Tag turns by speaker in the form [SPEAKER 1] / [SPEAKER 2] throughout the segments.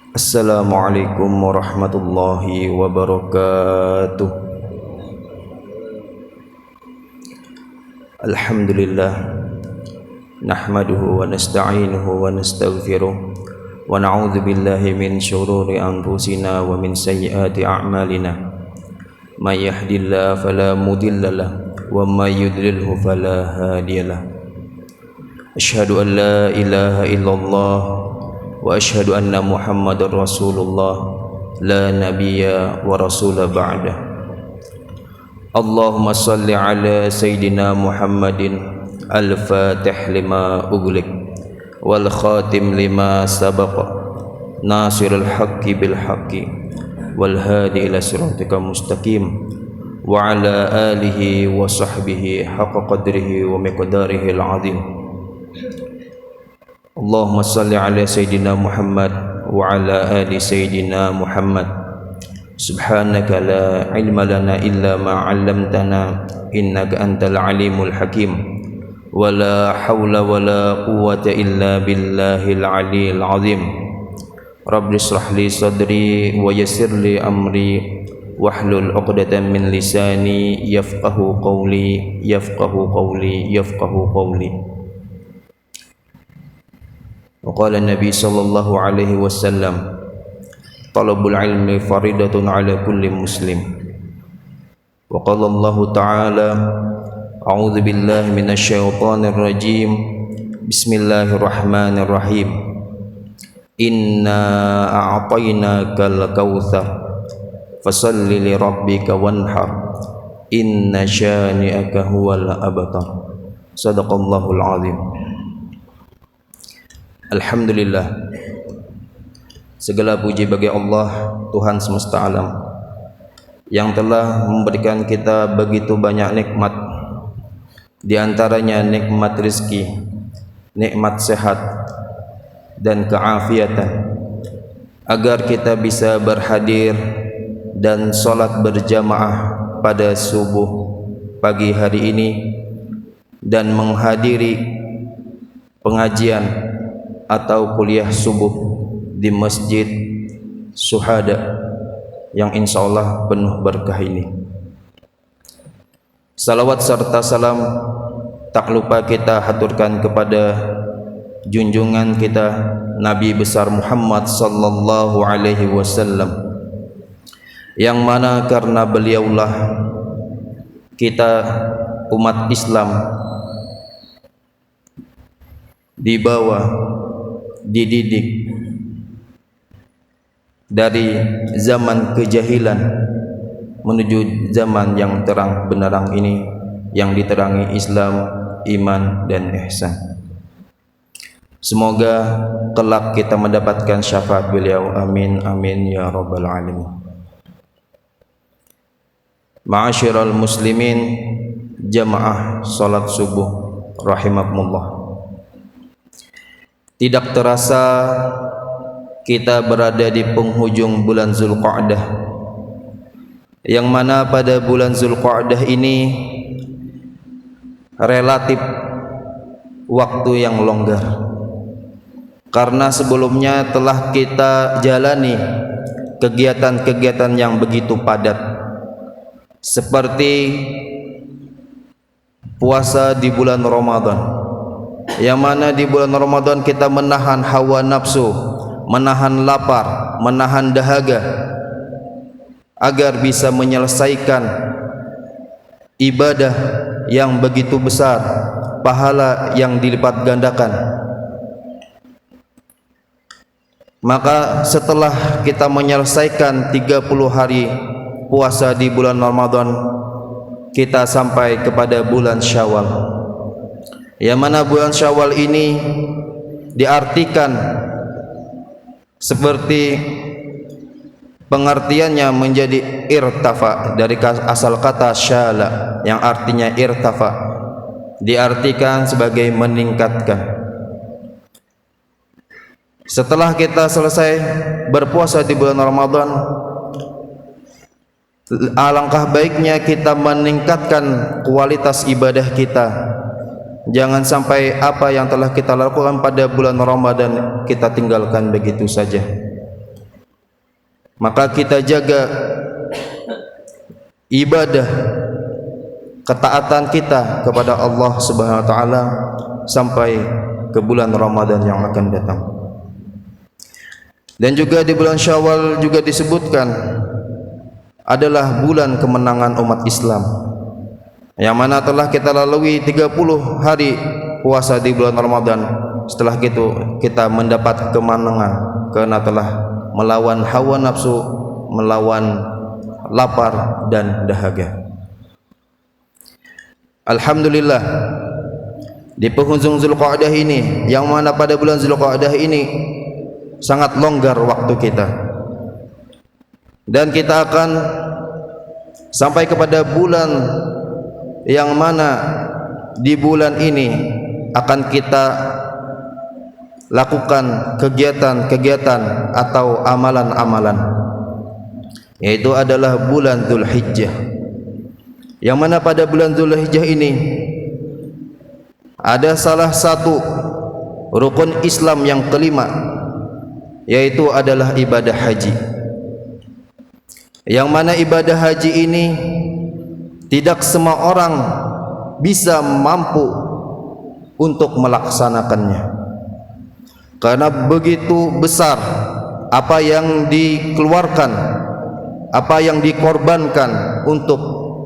[SPEAKER 1] Assalamualaikum warahmatullahi wabarakatuh. Alhamdulillah, nahmaduhu wa nasta'inuhu wa nastaghfiruh wa na'udzu billahi min syururi anfusina wa min sayyiati a'malina. May yahdihillahu fala mudilla lahu wa may yudlilhu fala hadiyalah. Asyhadu an la ilaha illallah wa asyhadu anna Muhammadar Rasulullah la nabiyya wa rasula ba'dah. Allahumma salli ala Sayyidina Muhammadin al-fatih lima ughliq wal khatim lima sabaqa nasirul haqqi bil haqqi wal hadi ila siratika mustaqim wa ala alihi wa sahbihi haqqa qadrihi wa miqdarihi al-azim. Allahumma salli ala Sayyidina Muhammad wa ala ali Sayyidina Muhammad. Subhanaka la ilma lana illa ma 'allamtana innaka antal alimul hakim. Wa la hawla wa la quwwata illa billahil aliyyil azim. Rabbi shrah li sadri wa yassir li amri wahlul 'uqdatam min lisani yafqahu qawli yafqahu qawli yafqahu qawli. Waqala Nabi sallallahu alaihi wasallam, talabul ilmi faridatun ala kulli muslim. Waqala Allah ta'ala, a'udzu billahi minasy syaithanir rajim. Bismillahirrahmanirrahim. Inna a'tainakal kautsar fasalli li rabbika wanhar. Inna syani'aka huwal abtar. Shadaqallahul azim. Alhamdulillah, segala puji bagi Allah, Tuhan semesta alam, yang telah memberikan kita begitu banyak nikmat. Di antaranya nikmat rezeki, nikmat sehat dan keafiatan, agar kita bisa berhadir dan sholat berjamaah pada subuh pagi hari ini dan menghadiri pengajian atau kuliah subuh di Masjid Syuhada yang insyaallah penuh berkah ini. Salawat serta salam tak lupa kita haturkan kepada junjungan kita Nabi besar Muhammad sallallahu alaihi wasallam, yang mana karena beliaulah kita umat Islam dibawa, dididik dari zaman kejahilan menuju zaman yang terang benderang ini, yang diterangi Islam, iman dan ihsan. Semoga kelak kita mendapatkan syafaat beliau. Amin amin ya rabbal alamin. Ma'asyiral muslimin, jamaah salat subuh rahimakumullah. Tidak terasa kita berada di penghujung bulan Zulqa'dah, yang mana pada bulan Zulqa'dah ini relatif waktu yang longgar, karena sebelumnya telah kita jalani kegiatan-kegiatan yang begitu padat, seperti puasa di bulan Ramadan, yang mana di bulan Ramadan kita menahan hawa nafsu, menahan lapar, menahan dahaga, agar bisa menyelesaikan ibadah yang begitu besar, pahala yang dilipat gandakan. Maka setelah kita menyelesaikan 30 hari puasa di bulan Ramadan, kita sampai kepada bulan Syawal, yang mana bulan Syawal ini diartikan seperti pengertiannya menjadi irtafa, dari asal kata syala yang artinya irtafa, diartikan sebagai meningkatkan. Setelah kita selesai berpuasa di bulan Ramadan, alangkah baiknya kita meningkatkan kualitas ibadah kita. Jangan sampai apa yang telah kita lakukan pada bulan Ramadan kita tinggalkan begitu saja. maka kita jaga ibadah ketaatan kita kepada Allah Subhanahu wa taala sampai ke bulan Ramadan yang akan datang. Dan juga di bulan Syawal juga disebutkan adalah bulan kemenangan umat Islam, yang mana telah kita lalui 30 hari puasa di bulan Ramadan. Setelah itu kita mendapat kemenangan karena telah melawan hawa nafsu, melawan lapar dan dahaga. Alhamdulillah, di penghujung Zulqa'dah ini, yang mana pada bulan Zulqa'dah ini sangat longgar waktu kita, dan kita akan sampai kepada bulan yang mana di bulan ini akan kita lakukan kegiatan-kegiatan atau amalan-amalan, yaitu adalah bulan Dzulhijjah, yang mana pada bulan Dzulhijjah ini ada salah satu rukun Islam yang kelima, yaitu adalah ibadah haji, yang mana ibadah haji ini tidak semua orang bisa mampu untuk melaksanakannya, karena begitu besar apa yang dikeluarkan, apa yang dikorbankan untuk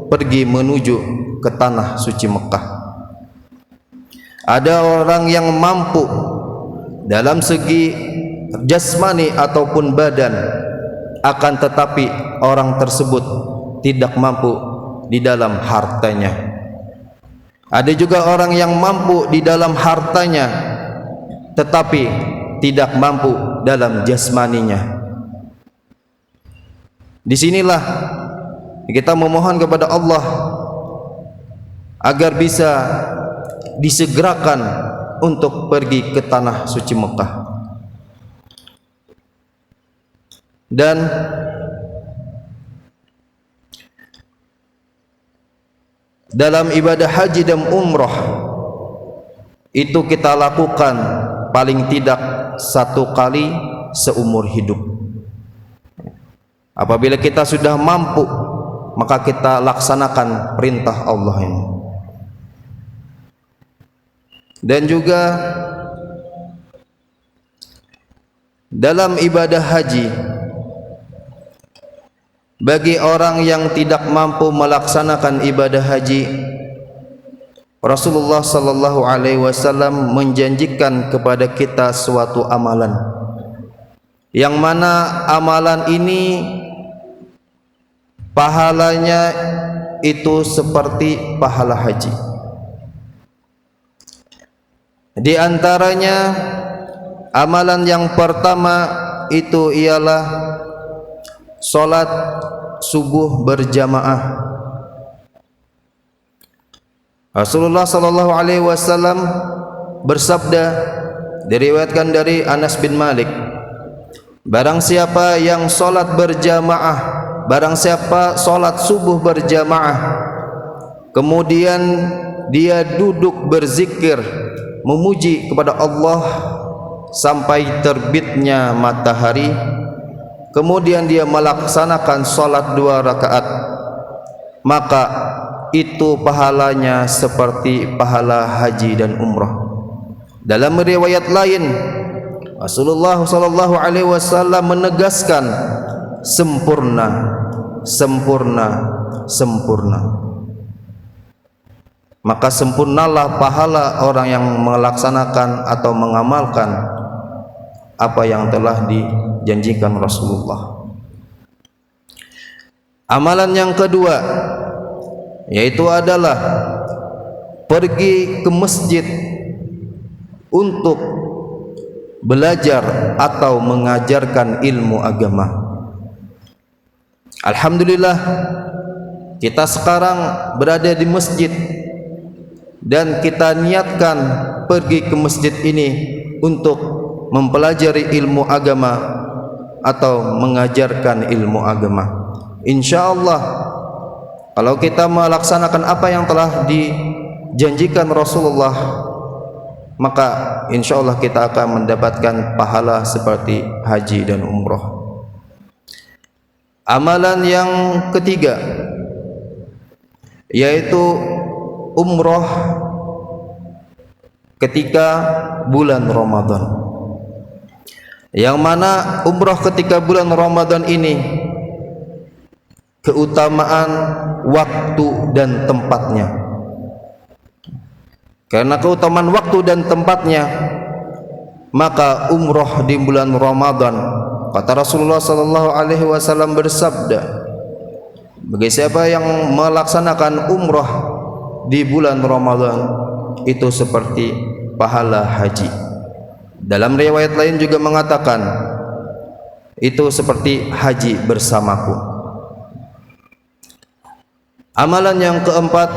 [SPEAKER 1] pergi menuju ke tanah suci Mekah. Ada orang yang mampu dalam segi jasmani ataupun badan, akan tetapi orang tersebut tidak mampu di dalam hartanya. Ada juga orang yang mampu di dalam hartanya tetapi tidak mampu dalam jasmaninya. Disinilah kita memohon kepada Allah agar bisa disegerakan untuk pergi ke tanah suci Mekah. Dan dalam ibadah haji dan umrah itu kita lakukan paling tidak 1 kali seumur hidup. Apabila kita sudah mampu, maka kita laksanakan perintah Allah ini. Dan juga dalam ibadah haji, bagi orang yang tidak mampu melaksanakan ibadah haji, Rasulullah sallallahu alaihi wasallam menjanjikan kepada kita suatu amalan, yang mana amalan ini pahalanya itu seperti pahala haji. Di antaranya amalan yang pertama itu ialah salat subuh berjamaah. Rasulullah sallallahu alaihi wasallam bersabda, diriwayatkan dari Anas bin Malik, barang siapa yang salat berjamaah, barang siapa salat subuh berjamaah, kemudian dia duduk berzikir memuji kepada Allah sampai terbitnya matahari, kemudian dia melaksanakan salat 2 rakaat, maka itu pahalanya seperti pahala haji dan umrah. Dalam riwayat lain, Rasulullah sallallahu alaihi wasallam menegaskan sempurna, sempurna, sempurna. Maka sempurnalah pahala orang yang melaksanakan atau mengamalkan apa yang telah dijanjikan Rasulullah. Amalan yang kedua yaitu adalah pergi ke masjid untuk belajar atau mengajarkan ilmu agama. Alhamdulillah, kita sekarang berada di masjid dan kita niatkan pergi ke masjid ini untuk mempelajari ilmu agama atau mengajarkan ilmu agama. Insyaallah, kalau kita melaksanakan apa yang telah dijanjikan Rasulullah, maka insyaallah kita akan mendapatkan pahala seperti haji dan umrah. Amalan yang ketiga yaitu umroh ketika bulan Ramadan, yang mana umroh ketika bulan Ramadan ini keutamaan waktu dan tempatnya. Karena keutamaan waktu dan tempatnya, maka umroh di bulan Ramadan, kata Rasulullah sallallahu alaihi wasallam bersabda, bagi siapa yang melaksanakan umroh di bulan Ramadan itu seperti pahala haji. Dalam riwayat lain juga mengatakan itu seperti haji bersamaku. Amalan yang keempat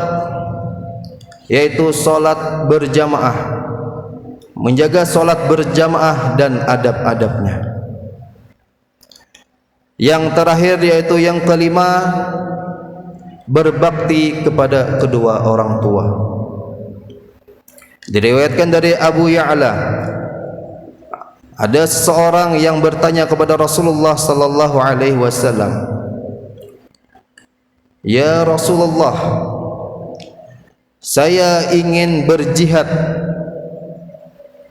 [SPEAKER 1] yaitu salat berjamaah, menjaga salat berjamaah dan adab-adabnya. Yang terakhir yaitu yang kelima, berbakti kepada kedua orang tua. Diriwayatkan dari Abu Ya'la, ada seseorang yang bertanya kepada Rasulullah sallallahu alaihi wasallam, "Ya Rasulullah, saya ingin berjihad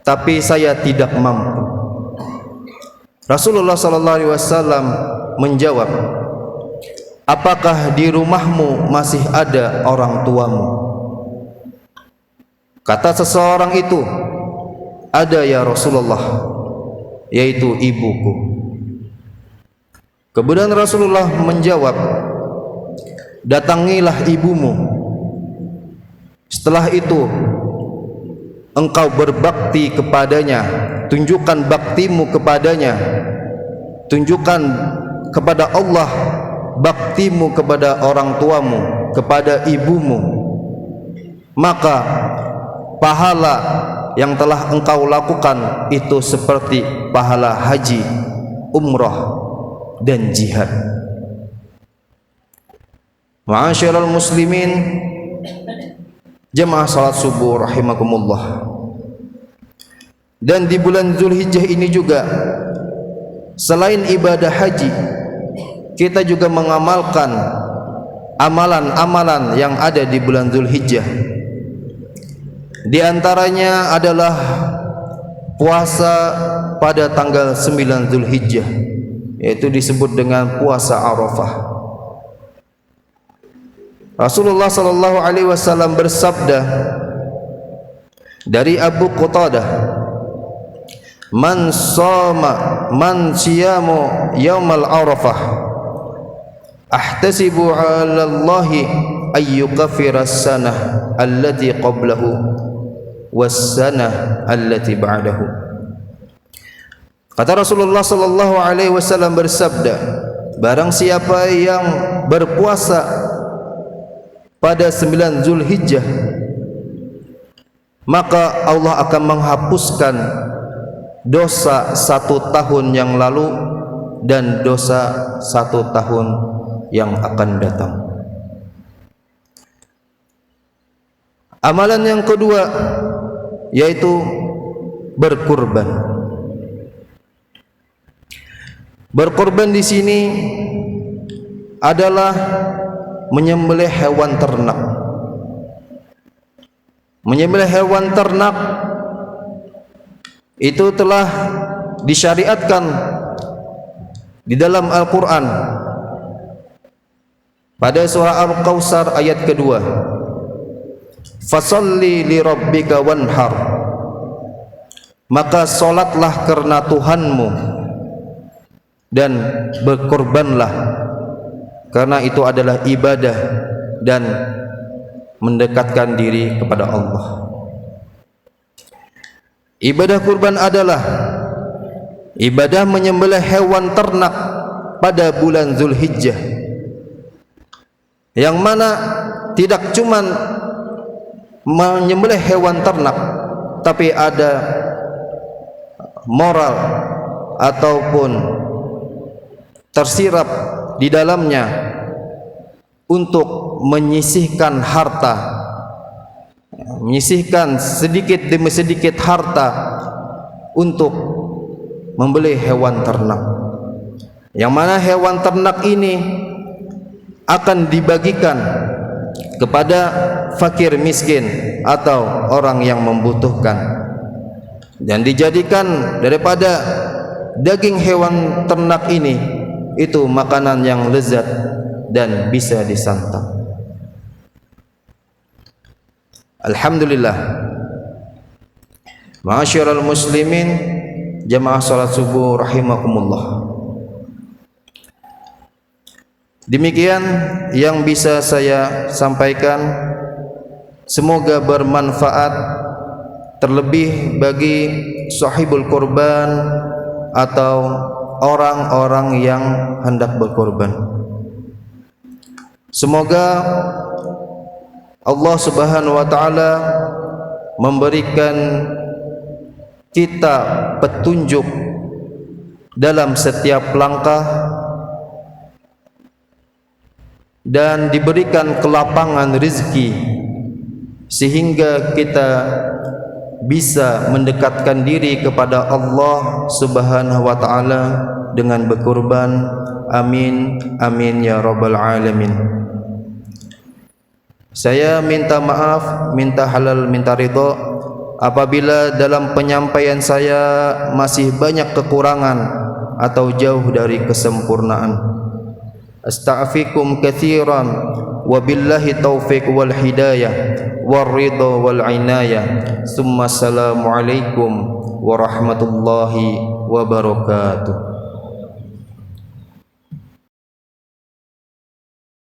[SPEAKER 1] tapi saya tidak mampu." Rasulullah sallallahu alaihi wasallam menjawab, "Apakah di rumahmu masih ada orang tuamu?" Kata seseorang itu, "Ada ya Rasulullah, yaitu ibuku." Kemudian Rasulullah menjawab, "Datangilah ibumu. Setelah itu engkau berbakti kepadanya, tunjukkan baktimu kepadanya, tunjukkan kepada Allah baktimu kepada orang tuamu, kepada ibumu, maka pahala yang telah engkau lakukan itu seperti pahala haji, umrah dan jihad." Ma'asyiral muslimin, jemaah salat subuh rahimakumullah. Dan di bulan Zulhijjah ini juga, selain ibadah haji, kita juga mengamalkan amalan-amalan yang ada di bulan Zulhijjah. Di antaranya adalah puasa pada tanggal 9 Zulhijjah, yaitu disebut dengan puasa Arafah. Rasulullah sallallahu alaihi wasallam bersabda dari Abu Qatadah, "Man siyamu yaumal Arafah ahtasibu 'ala Allahi ay yukaffira as-sanah allati qablahu was-sanah allati ba'dahu." Kata Rasulullah sallallahu alaihi wasallam bersabda, barang siapa yang berpuasa pada 9 Zulhijjah, maka Allah akan menghapuskan dosa 1 tahun yang lalu dan dosa 1 tahun yang akan datang. Amalan yang kedua yaitu berkurban. Berkurban di sini adalah menyembelih hewan ternak. Menyembelih hewan ternak itu telah disyariatkan di dalam Al-Quran pada surah Al-Kautsar ayat kedua, "Fasalli li rabbika wanhar," maka solatlah karena Tuhanmu dan berkorbanlah, karena itu adalah ibadah dan mendekatkan diri kepada Allah. Ibadah kurban adalah ibadah menyembelih hewan ternak pada bulan Zulhijjah, yang mana tidak cuma menyembelih hewan ternak, tapi ada moral ataupun tersirat di dalamnya untuk menyisihkan harta, menyisihkan sedikit demi sedikit harta untuk membeli hewan ternak. yang mana hewan ternak ini akan dibagikan kepada fakir miskin atau orang yang membutuhkan, dan dijadikan daripada daging hewan ternak ini itu makanan yang lezat dan bisa disantap. Alhamdulillah, ma'asyiral muslimin, jamaah salat subuh rahimakumullah. Demikian yang bisa saya sampaikan, semoga bermanfaat, terlebih bagi sahibul kurban atau orang-orang yang hendak berkorban. Semoga Allah Subhanahu wa taala memberikan kita petunjuk dalam setiap langkah dan diberikan kelapangan rezeki sehingga kita bisa mendekatkan diri kepada Allah Subhanahu wa taala dengan berkorban. Amin amin ya rabbal alamin. Saya minta maaf, minta halal, minta ridha apabila dalam penyampaian saya masih banyak kekurangan atau jauh dari kesempurnaan. Astaghfirukum katsiran wa billahi taufiq wal hidayah war ridha wal inayah. Summa assalamu alaikum warahmatullahi wabarakatuh.